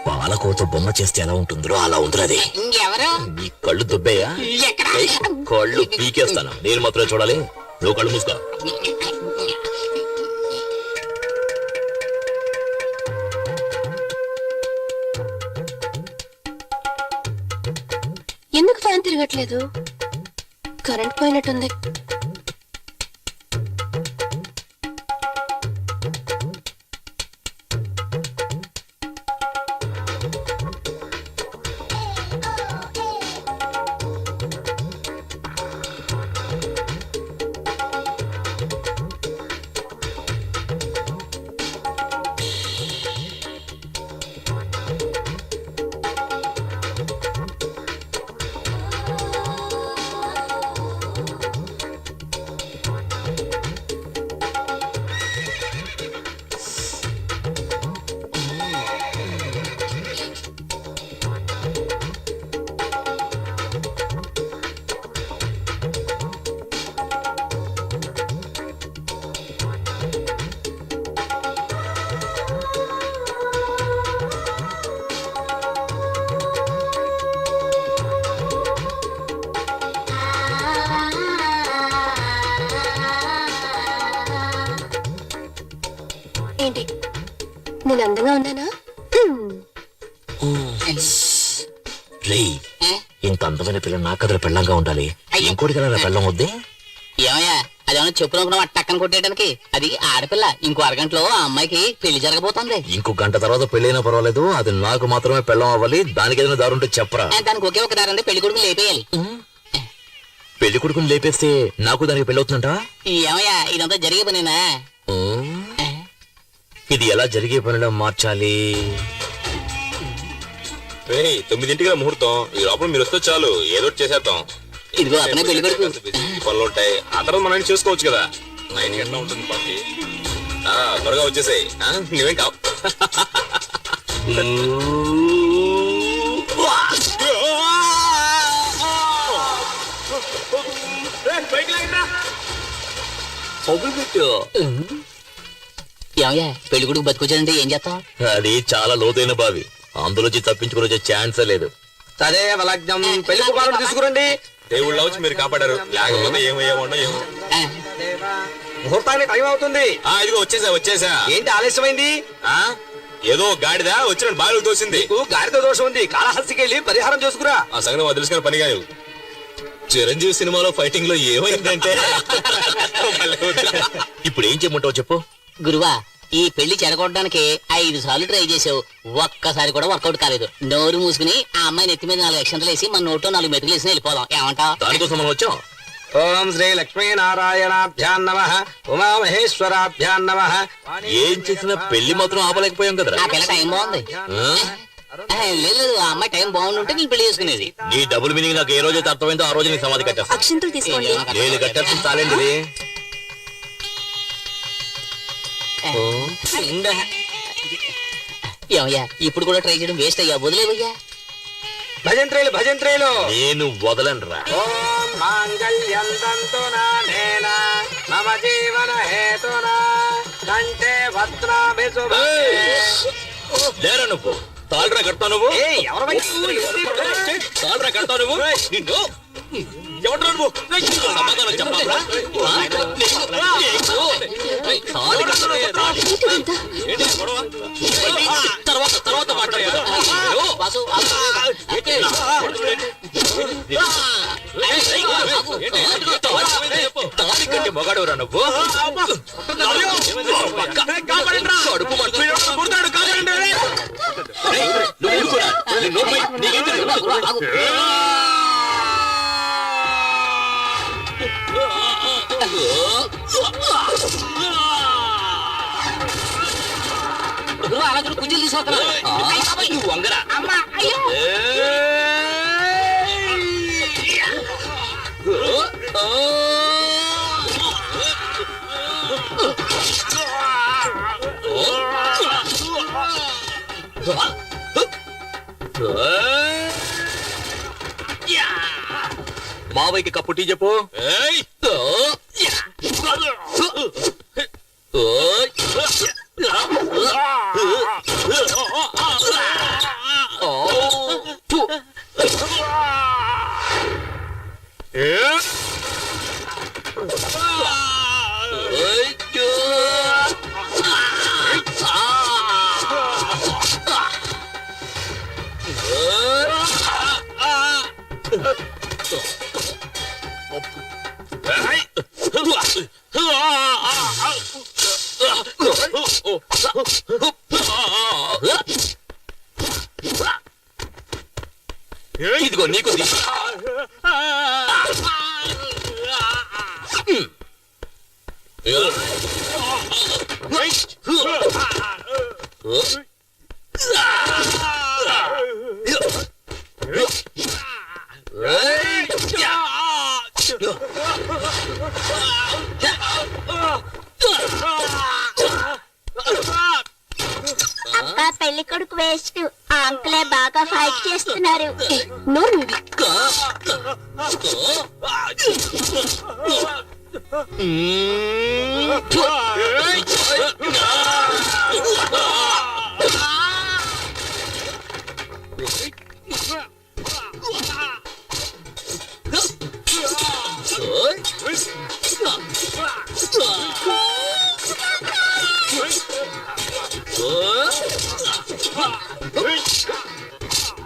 పాలకోతో బొమ్మ చేస్తే ఎలా ఉంటుందో అలా ఉంటుంది. అది ఇంకెవరు? నీ కళ్ళు దుబ్బేయా? కళ్ళు పీకేస్తాను. నేను మాత్రమే చూడాలి. నువ్వు కళ్ళు మూసుకో. ఎందుకు ఫ్యాన్ తిరగట్లేదు? కరెంట్ పోయినట్టుంది. ఏంటి, నేను అందంగా ఉన్నానా? ఇంత అందమైన పిల్ల నా కథల పెళ్ళంగా ఉండాలి. ఇంకోటి కదా పెళ్ళం వద్దే. ఏమయ్యా, అదేమన్నా చెప్పుకున్నా టక్కన కొట్టేయడానికి? అది ఆడపిల్ల. ఇంకో అరగంటలో ఆ అమ్మాయికి పెళ్లి జరగబోతోంది. ఇంకో గంట తర్వాత పెళ్ళైనా పర్వాలేదు, అది నాకు మాత్రమే పెళ్ళం అవ్వాలి. దానికి ఏదైనా దారుంటే చెప్పరా? దానికి ఒకే ఒక దారంటే పెళ్లి కొడుకుని లేపేయాలి. పెళ్లి కొడుకుని లేపేస్తే నాకు దానికి పెళ్ళి అవుతుందంట. ఏమయ్యా, ఇదంతా జరిగే పనేనా? ఇది ఎలా జరిగే పనిలో మార్చాలి? 9ంటికి ముహూర్తం. ఈ లోపల మీరు వస్తే చాలు, ఏదో చేసేద్దాం. ఇదిగో అతనే పెళ్లి కొడుకు. పనులు ఉంటాయి, ఆ తర్వాత మనం చూసుకోవచ్చు కదా. 9 గంటల ఉంటుంది పార్టీ. త్వరగా వచ్చేసాయి. నువ్వేం కావు. ఏమయ్యా, పెళ్లి కొడుకు బతికొచ్చాడంటే ఏం చేస్తాం? అది చాలా లోతైన బావి, అందులోంచి తప్పించుకుని వచ్చే ఛాన్సే లేదు. సరే వలగ్నం, పెళ్లి కుమారుడు తీసుకురండి. దేవుళ్ళ వచ్చి మీరు కాపాడారు, లేకపోతే ఏమయ్యేవాడో ఏమో. ముహూర్తానికి టైం అవుతుంది. ఇదిగో వచ్చేసా. ఏంటి ఆలస్యమైంది? ఏదో గాడిద వచ్చిన బాగా తోసింది. గాడితో దోషం ఉంది, కాళహస్తికి వెళ్ళి పరిహారం చేసుకురా. ఆ సంగతి మాకు తెలుసుకుని పని కాదు. చిరంజీవి సినిమాలో ఫైటింగ్ లో ఏమైందంటే ఇప్పుడు ఏం చేయమంటావు చెప్పు. గురువా, ఈ పెళ్లి చెడగొట్టడానికి 5 సార్లు ట్రై చేసావు, ఒక్కసారి కూడా వర్కౌట్ కాలేదు. నోరు మూసుకుని ఆ అమ్మాయి నెత్తి మీద 4 అక్షంతలు వేసి మన నోట్లో 4 మెతుకులు వేసి వెళ్ళిపోదాం. ఏమంటావు? దానికోసం మనం వచ్చాం. ఓం శ్రీ లక్ష్మీ నారాయణాభ్యాన్ నమః, ఉమామహేశ్వరాభ్యాన్ నమః. ఏం చేసినా పెళ్లి మాత్రం ఆపలేకపోయాం కదరా. ఆ పిల్ల టైం బాగుంది. లేదు, ఆ అమ్మాయి టైం బాగుంటుంటే నేను పెళ్లి చేసుకునేది. నీ డబుల్ మీనింగ్ నాకు ఏ రోజైతే అర్థమైందో ఆ రోజు నీ సమాధి కట్టేస్తా. అక్షంతలు తీసుకోండి. నేను కట్టేస్తాను తాలేండి. ఏమయ్యా, ఇప్పుడు కూడా ట్రై చేయడం వేస్ట్ అయ్యా, వదిలేవయ్యా. భజంత్రేలు భజంత్రేలు. నేను వదలను రా. ఓం మాంగళ్యం తంతునా నేన మమ జీవన హేతునా కంఠే భద్రాభి శుభే. లేరా నువ్వు? తాళ్ళరా కడతావు నువ్వు? తాళ్ళరా కడతావు నువ్వు? నిన్ను ఎవరు నువ్వు? సమాధానం చెప్పాలా? తర్వాత మాట్లాడతాను. తాళి కంటే మొగాడురా నువ్వు? కడుపు అలా కుజీలు తీసుకొస్తున్నా వంగరా. మావయ్యకి కప్పు టీ చెప్పు. ఇదిగో నీకు దిష్టి. అబ్బా పెళ్లి కొడుకు వేస్ట్ ఆ అంకులే బాగా ఫైట్ చేస్తున్నారు. నోరు మూవి.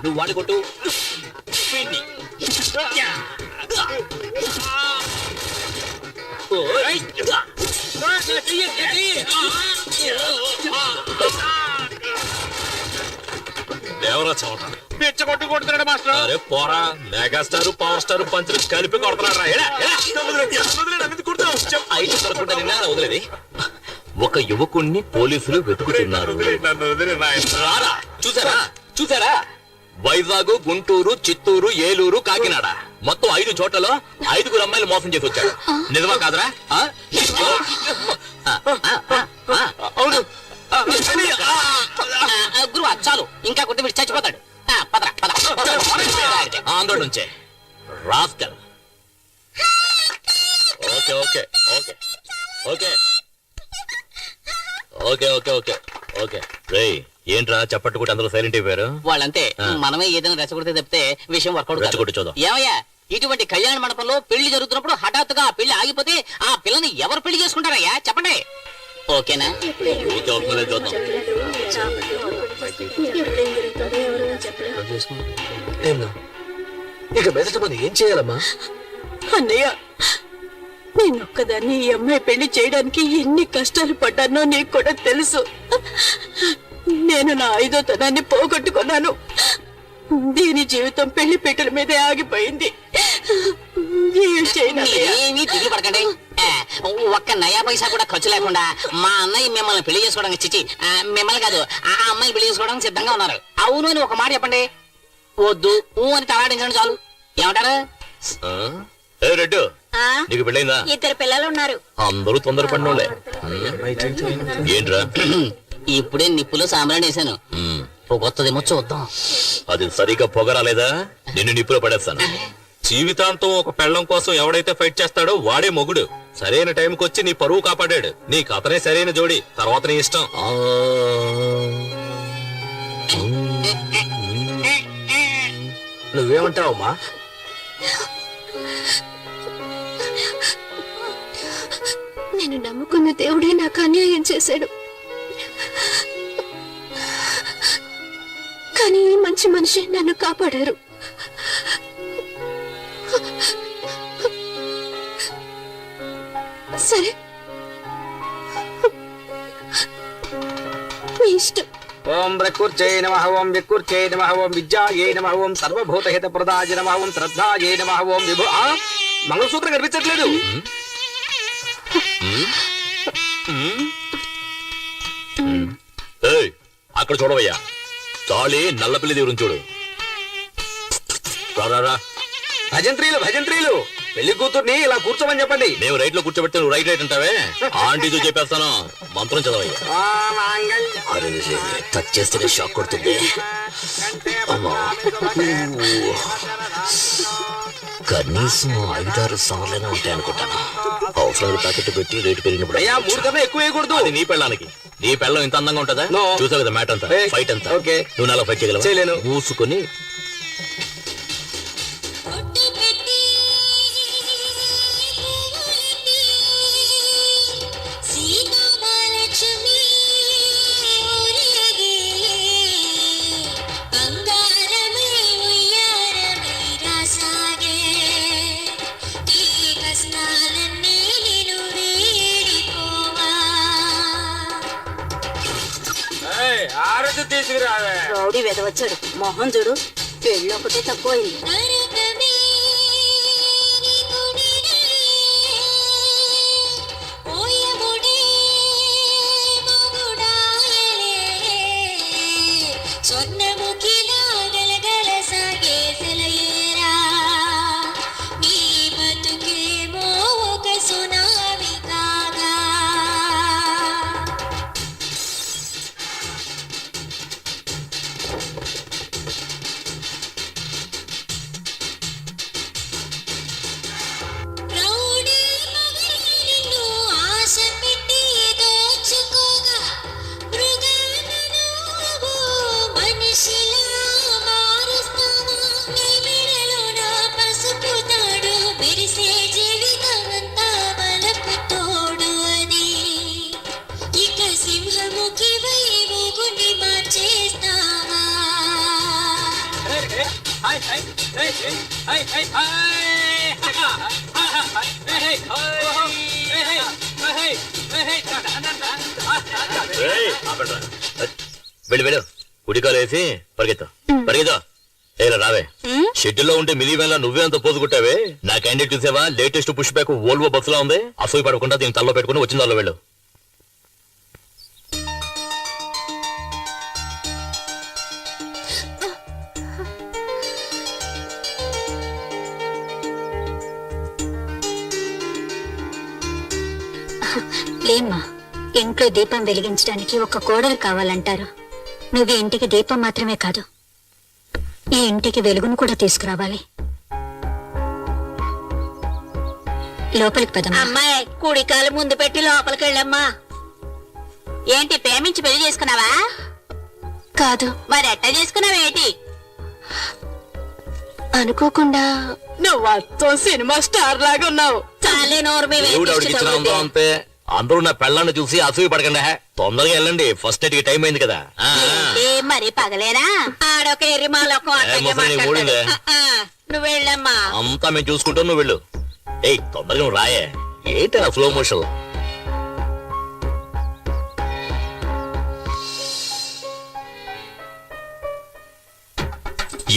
నువ్వు వాడి కొట్టు. వీణ్ణి. దేవరా చవట పిచ్చ కొట్టు కొడుతున్నాడు మాస్టర్. అరే పోరా, మెగాస్టార్ పవర్ స్టార్ పంచులు కలిపి కొడుతున్నాడు రా. ఐదు దొరకకుండా నిన్న వదిలేది. ఒక యువకుణ్ణి పోలీసులు వెతుకుతున్నారు. రారా, చూసారా చూసారా? వైజాగ్, గుంటూరు, చిత్తూరు, ఏలూరు, కాకినాడ మొత్తం 5 చోట్లలో 5 అమ్మాయిలు మోసం చేసి వచ్చాడు. నిజమా కాదురా? అవును. గురువు చాలు, ఇంకా కొట్టి వీడు చచ్చిపోతాడు. పదరా పద. ఆంధ్ర నుంచే rascal. Okay okay okay okay okay okay okay okay. రేయ్ ఏంట్రా చప్పట్టుకుంటే అందరూ సైలెంట్ అయిపోయారు? వాళ్ళంతే. మనమే ఏదైనా రెచ్చగొడితే తప్పితే విషయం వర్కౌట్ రెచ్చగొట్టి చూద్దాం. ఏమయ్యా, ఇటువంటి కళ్యాణ మండపంలో పెళ్లి జరుగుతున్నప్పుడు హఠాత్తుగా ఆ పెళ్లి ఆగిపోతే ఆ పిల్లని ఎవరు పెళ్లి చేసుకుంటారయ్యా చెప్పండి. ఓకేనా? ఓకే అవుతుందో చూద్దాం. ఇక మెదట మనం ఏం చేయాలమ్మా? అన్నయ్య, నేనొక్కదాన్ని ఈ అమ్మాయి పెళ్లి చేయడానికి ఎన్ని కష్టాలు పడ్డానో నీకు కూడా తెలుసు. నేను నా 5వ తనాన్ని పోగొట్టుకున్నాను. దీని జీవితం పెళ్లి పీటల మీదే ఆగిపోయింది. ఏం చేయను అన్నయ్య? ఏమీ దిగులు పడకండి. ఒక్క నయా పైసా కూడా ఖర్చు లేకుండా మా అన్నయ్య మిమ్మల్ని పెళ్లి చేసుకోవడానికి చిచి మిమ్మల్ని కాదు ఆ అమ్మాయిని పెళ్లి చేసుకోవడానికి సిద్ధంగా ఉన్నారు. అవును అని ఒక మాట చెప్పండి. వద్దు ఊ అని తలాడించండి చాలు. ఏమంటారు? ఏ రెడ్డు, నీకు పెళ్ళైందా? 2 పిల్లలు ఉన్నారు. అందరూ తొందరపడినోళ్ళే. ఏంట్రా? ఇప్పుడే నిప్పులో సాంబ్రాణి వేసాను. పొగొత్తదేమో చూద్దాం. అది సరిగా పొగరాలేదా నిన్ను నిప్పులో పడేస్తాను. జీవితాంతం ఒక పెళ్ళం కోసం ఎవడైతే ఫైట్ చేస్తాడో వాడే మొగుడు. సరైన టైంకి వచ్చి నీ పరువు కాపాడాడు. నీకు అతనే సరైన జోడి, తర్వాత నీ ఇష్టం. నువ్వేమంటావమ్మా? నేను నమ్ముకున్న దేవుడే నాకు అన్యాయం చేశాడు. కానీ ఈ మంచి మనిషి నన్ను కాపాడారు. సరే, మీ ఇష్టం. ఓం ప్రకృత్యై నమః, ఓం వికృత్యై నమః, ఓం విద్యాయై నమః, ఓం సర్వభూతహిత ప్రదాయ నమః, ఓం శ్రద్ధాయై నమః, ఓం విభు. మంగళసూత్రం కనిపించట్లేదు. ఏయ్, అక్కడ చూడవయ్యా, తాళి నల్లపిల్లి దగ్గర చూడు. రారా. భజంత్రీలు పెళ్లి కూతుర్ని ఇలా కూర్చోమని చెప్పండి. మేము రైట్ లో కూర్చోబెడితే నువ్వు రైట్ రైట్ అంటావే. ఆంటీతో చెప్పేస్తాను. మంత్రం చదవయ్యా. అరే టచ్ చేస్తేనే షాక్ కొడుతుంది. కనీసం 5-6 సవర్లైనా ఉంటాయి అనుకుంటాను. అవసరాలు ప్యాకెట్ పెట్టి రేటు పెరిగినప్పుడు అయ్యా 3 కన్నా ఎక్కువ వేయకూడదు. అది నీ పెళ్ళానికి. నీ పెళ్ళం ఇంత అందంగా ఉంటుందా? No. చూసావు కదా మ్యాట్ అంతా, ఫైట్ అంతా. ఓకే. నువ్వు నాలా ఫైట్ చేయగలవా? చేయలేను. మూసుకొని ఆరతి తీసుకురావే. రౌడీ వెదవచ్చాడు మొహం చూడు పెళ్ళి ఒకటే తక్కువైంది. వెళ్ళు వెళ్ళు కుడికాలు వేసి పరిగెత్తా పరిగెత్తా ఏలా రావే షెడ్యూల్లో ఉంటే మినీ వ్యాన్ లా నువ్వే అంత పోజు కొట్టావే నా క్యాండిడేట్ చూసావా లేటెస్ట్ పుష్ బ్యాక్ వోల్వో బస్సులా ఉంది అసూయ పడకుండా దీన్ని తల్లో పెట్టుకుని వచ్చిన దానిలో వెళ్ళు ఏమ్మా ఇంట్లో దీపం వెలిగించడానికి ఒక కోడలు కావాలంటారు. నువ్వు ఈ ఇంటికి దీపం మాత్రమే కాదు, ఈ ఇంటికి వెలుగును కూడా తీసుకురావాలి. లోపలికి పదమ్మా. అమ్మాయి కుడికాలు ముందు పెట్టి లోపలికి వెళ్ళమ్మా. ఏంటి ప్రేమించి పెళ్లి చేసుకున్నావా? కాదు, మరి ఎట్టా చేసుకున్నావేంటి? అనుకోకుండా. నువ్వు అత్తో సినిమా స్టార్ లాగా ఉన్నావు. చాలే నోరు మీ దేవుడు ఆవిడకి ఇచ్చిన అందం అంతే. అందరూ నా పెళ్ళాన్ని చూసి అసూయ పడకండి తొందరగా వెళ్ళండి ఫస్ట్ నైట్ కి టైం అయింది కదా ఏంటి మరి పగలేనా? ఆడొక ఎర్రిమాలొక మూడిందే నువ్వు వెళ్ళమ్మా. అంతా మేము చూసుకుంటాం నువ్వు వెళ్ళు. ఏయ్ తొందరగా నువ్వు రాయే ఏంటి స్లో మోషన్.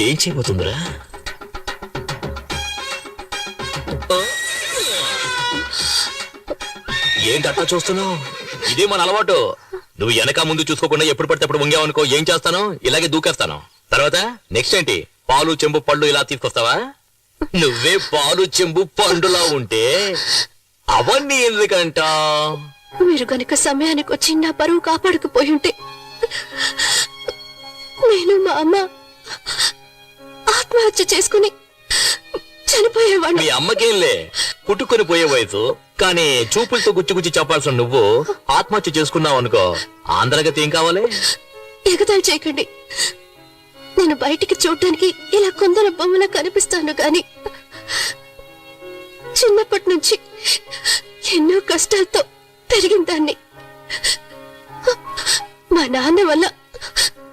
ఏం చేయబోతుందిరా? ఏంటి అట్టా చూస్తున్నావు? ఇదే మన అలవాటు. నువ్వు వెనక ముందు చూసుకోకుండా ఎప్పుడు పడితే అప్పుడు వంగావనుకో ఏం చేస్తాను, ఇలాగే దూకేస్తాను. తర్వాత నెక్స్ట్ ఏంటి? పాలు చెంబు పళ్ళు ఇలా తీసుకొస్తావా? నువ్వే పాలు చెంబు పండులా ఉంటే అవన్నీ ఎందుకంట? మీరు గనుక సమయానికి వచ్చి నా పరువు కాపాడకపోయి ఉంటే నేను మా అమ్మ ఆత్మహత్య చేసుకుని చనిపోయేవాడిని. మీ అమ్మకేంలే పుట్టుకొని పోయే వయసు, కానీ చూపులతో గుచ్చి చెప్పాల్సిన నువ్వు ఆత్మహత్య చేసుకున్నావు అనుకో ఆంధ్రగతి ఏం కావాలి? ఎగతాళి చేయకండి. నేను బయటికి చూడటానికి ఇలా కొందరు బొమ్మలా కనిపిస్తాను గాని చిన్నప్పటి నుంచి ఎన్నో కష్టాలతో పెరిగిన దాన్ని. మా నాన్న వల్ల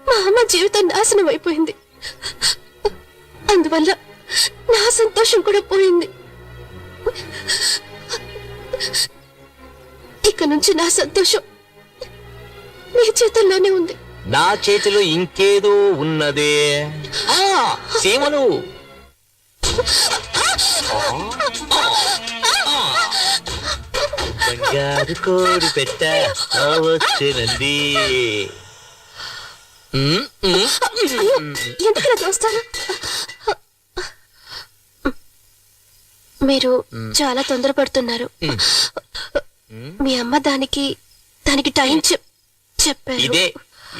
మా అమ్మ జీవితం నాశనం అయిపోయింది. అందువల్ల నా సంతోషం కూడా పోయింది. ఇక నుంచి నా సంతోషం నీ చేతుల్లోనే ఉంది. నా చేతిలో ఇంకేదో ఉన్నదే. సీమలు బంగారు కోడి పెట్ట వచ్చినండి. ఎందుకు దోస్తాను? మీరు చాలా తొందరపడుతున్నారు. మీ అమ్మ దానికి టైం చెప్పారు.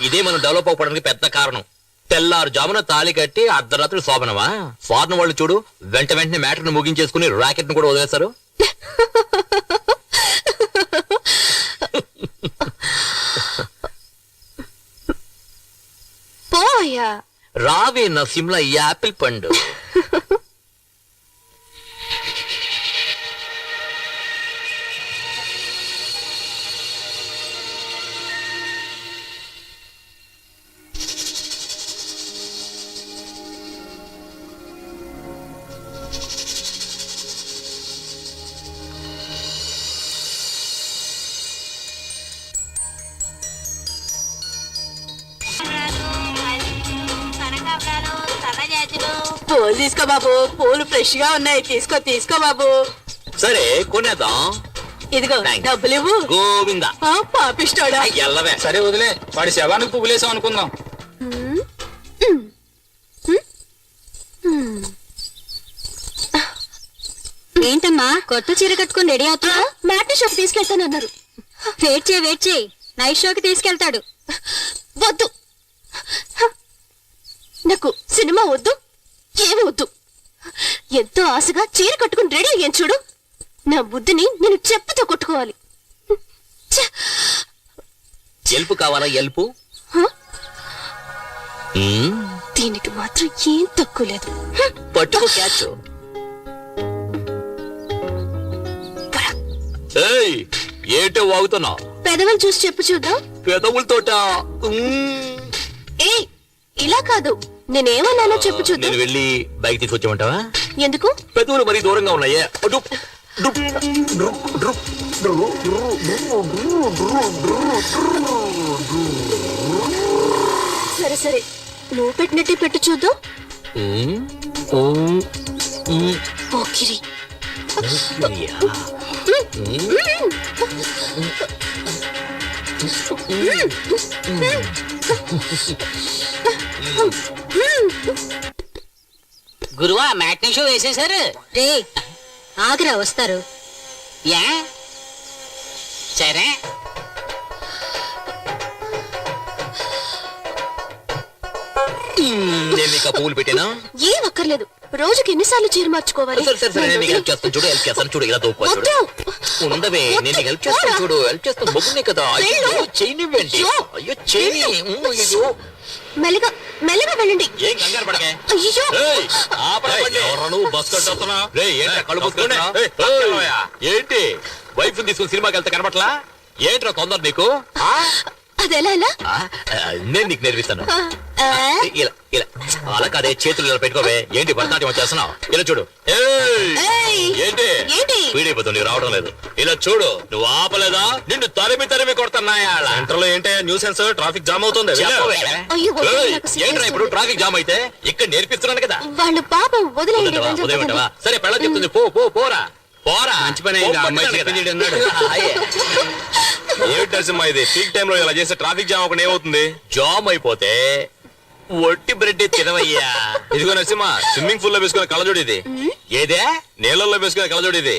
ఇదే మనం డెవలప్ అవ్వడానికి పెద్ద కారణం. తెల్లారు జామున తాళి కట్టి అర్ధరాత్రి శోభనమా? ఫారెన్ వాళ్ళు చూడు వెంటనే మ్యాటర్ ను ముగించేసుకుని రాకెట్ ను కూడా వదిలేస్తారు. పోయా రావే నా సిమ్లా యాపిల్ పండు. పూలు తీసుకో బాబు, పూలు ఫ్రెష్ గా ఉన్నాయి. తీసుకో బాబు. సరే కొనేద్దాం. ఇదిగో Thanks. డబ్బులు ఇవ్వు. గోవిందా పాపిస్తాడా? ఎల్లవే. సరే వదిలే, వాడి శవానికి పువ్వులేసాం అనుకుందాం. ఏంటమ్మా కొత్త చీర కట్టుకుని రెడీ అవుతున్నా? మ్యాట్ని షాప్ తీసుకెళ్తానన్నారు. వెయిట్ చేయి నైట్ షోకి తీసుకెళ్తాడు. వద్దు, నాకు సినిమా వద్దు, ఏమి వద్దు. ఎంతో ఆశగా చీర కట్టుకుని రెడీ అయ్యాను చూడు. నా బుద్ధిని నేను చెప్పుతో కొట్టుకోవాలి. ఛ! ఎల్పు కావాలా? ఎల్పు హ? మ్మ్. దీనికి మాత్రం ఏం తక్కువ లేదు. పట్టుకో క్యాచ్. ఏయ్, ఏంటో వాగుతున్నా? పెదవులు చూసి చెప్పు చూద్దాం. పెదవులతోట. ఏ ఇలా కాదు, నేనేమన్నానో చెప్పు చూద్దాం. నేను వెళ్ళి బైక్ తీసుకొచ్చామంటావా? ఎందుకు? పెదవులు మరీ దూరంగా ఉన్నాయే. డుప్, డుప్, డుప్, డుప్. సరే నువ్వు పెట్టినట్టే పెట్టు చూద్దాం. మ్మ్. మ్మ్. మ్మ్. పోకిరి. యా. గురువా మ్యాట్నీ షో వేసేశారు. రే ఆగ్రా వస్తారు. యా సరే. నేను నీకు ఆ పువ్వులు పెట్టానా? ఏం అక్కర్లేదు, రోజుకి ఎన్నిసార్లు చీర మార్చుకోవాలి? సరే నేను నీకు హెల్ప్ చేస్తాను చూడు. హెల్ప్ చేస్తాను చూడు. ఇలా దూపా చూడు. వద్దు. ఉండవే, నేను నీకు హెల్ప్ చేస్తాను చూడు. హెల్ప్ చేస్తాను. మొగ్గునే కదా. అయ్యో చేయనివ్వండి. అయ్యో చేయని. అయ్యో మెల్లగా వెళ్ళండి. ఏం కంగారు పడకే. అయ్యో ఏయ్, ఆపరా బండి. నువ్వు బస్ కట్టొస్తున్నా? రేయ్, ఏంట్రా కళ్ళు మూసుకుంటున్నా? ఏంటి వైఫ్ తీసుకుని సినిమాకి వెళ్తే కనబట్లా? ఏంట్రా తొందర నీకు? అదెలా ఎలా? ఆ, నేను నీకు నేర్పిస్తాను. ఆ, ఇలా ఇలా అలా కాదే, చేతులు ఇలా పెట్టుకోవే. ఏంటి భరతనాట్యం చేస్తున్నావు? ఇలా చూడు. ఏయ్, ఏయ్, ఏంటి ఏంటి? వీడైపోతుంది, నీకు రావడం లేదు. ఇలా చూడు. నువ్వు ఆపలేదా నిన్ను తరిమి కొడుతున్నాయా? సెంటర్ లో ఏంటి న్యూసెన్స్? ట్రాఫిక్ జామ్ అవుతుంది. వెళ్ళు. చెప్పవే. అయ్యో, వద్దు, ఏయ్, నాకు సిగ్గేస్తుంది. ఏంట్రా ఇప్పుడు ట్రాఫిక్ జామ్ అయితే? ఇక్కడ నేర్పిస్తున్నాను కదా. వాళ్ళు పాపం వదిలేయండి. వదిలేవా? వెళ్ళి ఉదయమంటావా? చెప్పండి. సరే పెళ్ళ చెప్తుంది. పోరా పోరా. మంచి పని అయింది. ఆ అమ్మాయి చెప్పింది ఈడు అన్నాడు. అయ్యే. ఏమిటి నరసింహ ఇది? పీక్ టైం లో ఇలా చేస్తే ట్రాఫిక్ జామ్ ఒకటి ఏమవుతుంది? జామ్ అయిపోతే ఒట్టి బ్రెడ్ తినవయ్యా. ఇదిగో నరసింహ, స్విమ్మింగ్ పూల్ లో వేసుకునే కళ్ళజోడు ఇది. ఏదే? నీళ్ళల్లో వేసుకునే కళ్ళజోడు ఇది.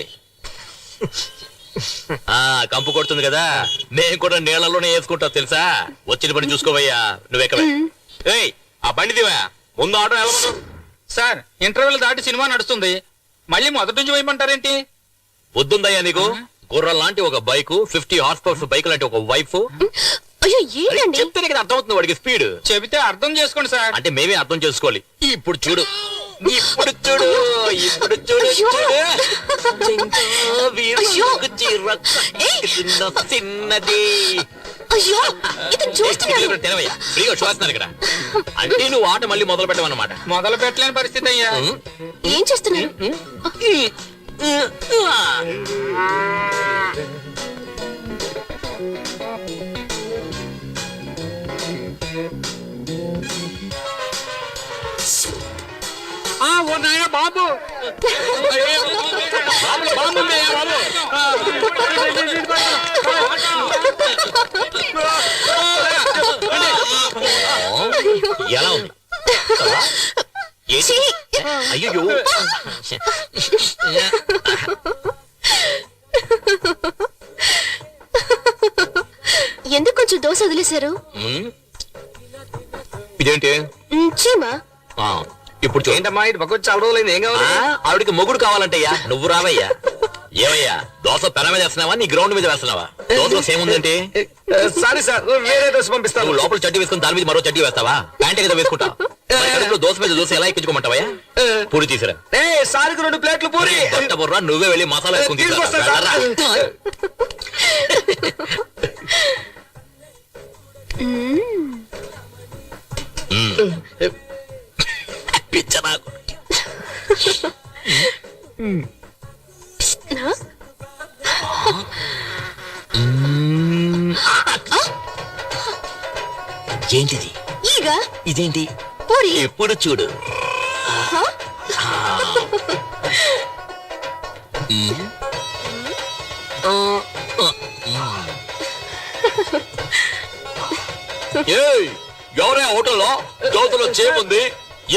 ఆ కంపు కొడుతుంది కదా, నేను కూడా నీళ్ళలోనే వేసుకుంటా తెలుసా. వచ్చిన పని చూసుకోవయ్యా. నువ్వెక్కవే. ఏయ్, ఆ బండి దివా. ముందు ఆటో వెళ్ళమను. సార్, ఇంటర్వెల్ దాటి సినిమా నడుస్తుంది, మళ్ళీ మొదటి నుంచి వేయమంటారేంటి? వద్దుందయ్యా నీకు? గుర్రం లాంటి ఒక బైక్, 50 హార్స్ పవర్స్ బైక్ లాంటి ఒక వైఫ్. అయ్యో ఏంటండి? చెప్తేనే కదా అర్థమవుతుంది వాడికి స్పీడ్. చెబితే అర్థం చేసుకోండి సార్. అంటే మేమే అర్థం చేసుకోవాలి. ఇప్పుడు చూడు. ఇప్పుడు చూడు. అయ్యో. జింకా వీరుకు చీర కట్టిన చిన్నది. అయ్యో ఇతను చూస్తున్నాడు. తినవయ్యా, ఫ్రీగా చూస్తున్నాను ఇక్కడ. అంటే నువ్వు ఆట మళ్ళీ మొదలు పెట్టమన్నమాట. మొదలు పెట్టలేని పరిస్థితి అయ్యా. ఏం చేస్తున్నారు? ఓ నాయనా బాబు, ఎలా ఉంది? ఏంటి? అయ్యో ఎందుకు కొంచెం దోశ వదిలేశారు? ఇదేంటి? చీమా. ఆ, ఇప్పుడు చూడు. ఏంటమ్మా ఇటు పక్క చాలా రోజులైంది, ఏం కావాలి? ఆవిడికి మొగుడు కావాలంటయ్యా. నువ్వు రావయ్యా. ఏమయ్యా, దోశ పెన మీద వేస్తున్నావా నీ గ్రౌండ్ మీద వేస్తున్నావా? దోశలో సేమ్ ఉందంటే సారీ సార్, వేరే దోశ పంపిస్తాను. నువ్వు లోపల చడ్డీ వేసుకుని దాని మీద మరో చడ్డీ వేస్తావా? ప్యాంటే కదా వేసుకుంటావు. మరి కడుపులో దోశ మీద దోశ ఎలా ఎక్కించుకోమంటావయ్యా? పూరి తీసిరా. సారికి 2 ప్లేట్లు పూరి. బట్ట బుర్రా, నువ్వే వెళ్ళి మసాలా వేసుకుని తీసుకొస్తా సార్. తీసుకురా. పిచ్చ నాకు. ఏంటిది? ఈగ ఇదేంటి? పూరి. ఎప్పుడు చూడు. హ? ఎవరే హోటల్లో జ్యోతిలో చేముంది,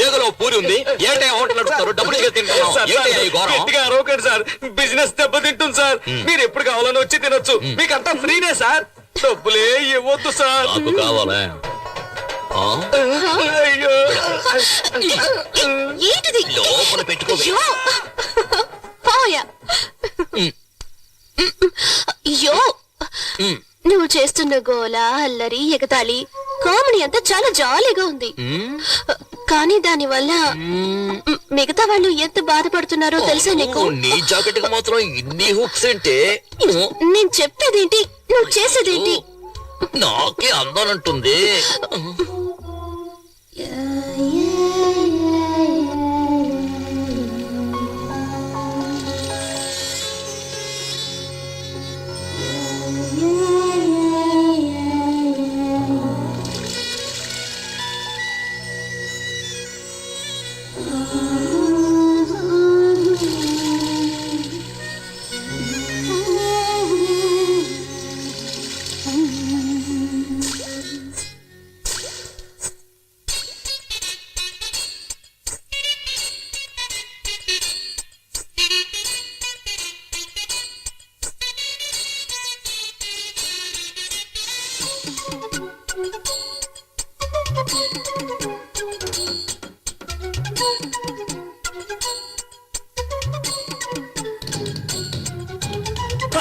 ఏగలో పూరి ఉంది, ఏంటే హోటల్ నడుపుతారు, డబ్బులు ఇచ్చి తింటున్నావు. ఏంటయ్యా ఈ ఘోరం? గట్టిగా అరవకండి సార్, బిజినెస్ దెబ్బతింటుంది సార్. మీరు ఎప్పుడు కావాలని వచ్చి తినొచ్చు, మీకంతా ఫ్రీనే సార్, డబ్బులే ఇవ్వద్దు సార్. నాకు కావాలా? ఆ? అయ్యో ఏంటిది లోపల పెట్టుకో. అయ్యో పోయా అయ్యో నువ్వు చేస్తున్న గోల అల్లరి ఎగతాళి కామెడీ అంతా చాలా జాలీగా ఉంది. కానీ దాని వల్ల మిగతా వాళ్ళు ఎంత బాధపడుతున్నారో తెలుసా నీకు? నీ జాకెట్ కి మాత్రం ఇన్ని హుక్స్ అంటే నేను చెప్పేదేంటి, నువ్వు చేసేదేంటి? నాకే అందానంటుంది.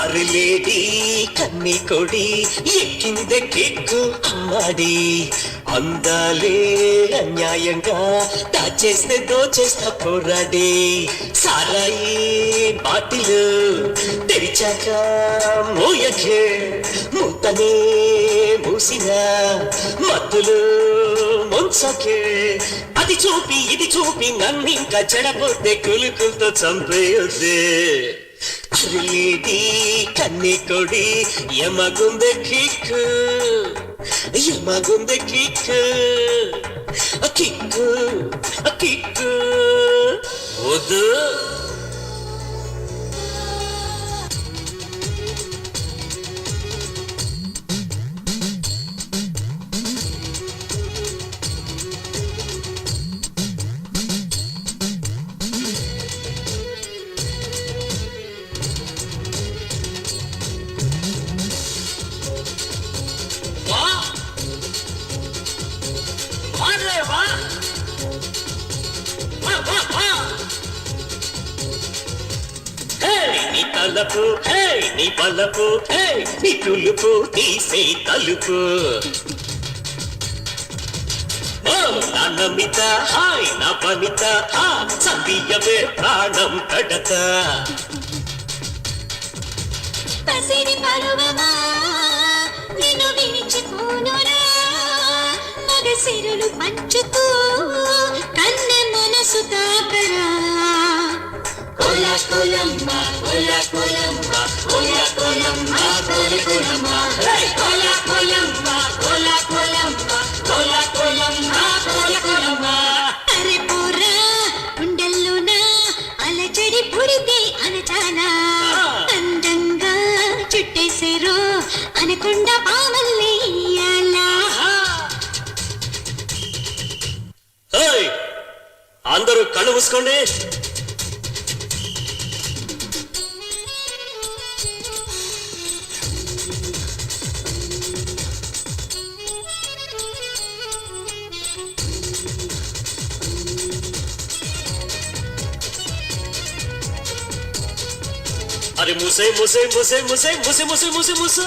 అరలేడి కన్ని కొడి ఎక్కిందే కిక్కు అమ్మాడి అందాలే అన్యాయంగా దాచేస్తే దోచేస్తా పోరాడి సారాయి బాటిలు తెరిచాక మోయకే ముంతనే మూసిన మత్తులు ముంచకే అది చూపి ఇది చూపి నన్నింకా చెడపోతే కులుకులతో చంపేయొద్దే అరలేడి కన్ని కొడి యమగుందె కిక్కు యమగుందె కిక్కు కిక్కు కిక్కు వద్దు నీ తలపు నీ బలపు నీ తులుపు తీసే తలుపు నా నమిత హాయ్ నా పనిత సందీయవే ప్రాణం కడత పసిడి పరువమా నిన్ను విడిచిపోనురా మగసిరులు పంచుతూ కన్నె మనసు తాకరా కోలా కోలమ్మ కోలా కోలమ్మ కోలా కోలమ్మ కోలా కోలమ్మ కోలా కోలమ్మ కోలా కోలమ్మ కోలా కోలమ్మ కోలా కోలమ్మ అరే పోరా గుండెల్లోనా అలజడి పుడితే అనచానా అందంగా చుట్టేసేరో అనకుండా పామల్లే ఇయ్యాలా. అందరూ కళ్ళు మూసుకోండి. అరే ముసే ముసే ముసే ముసే ముసే ముసే ముసే ముసే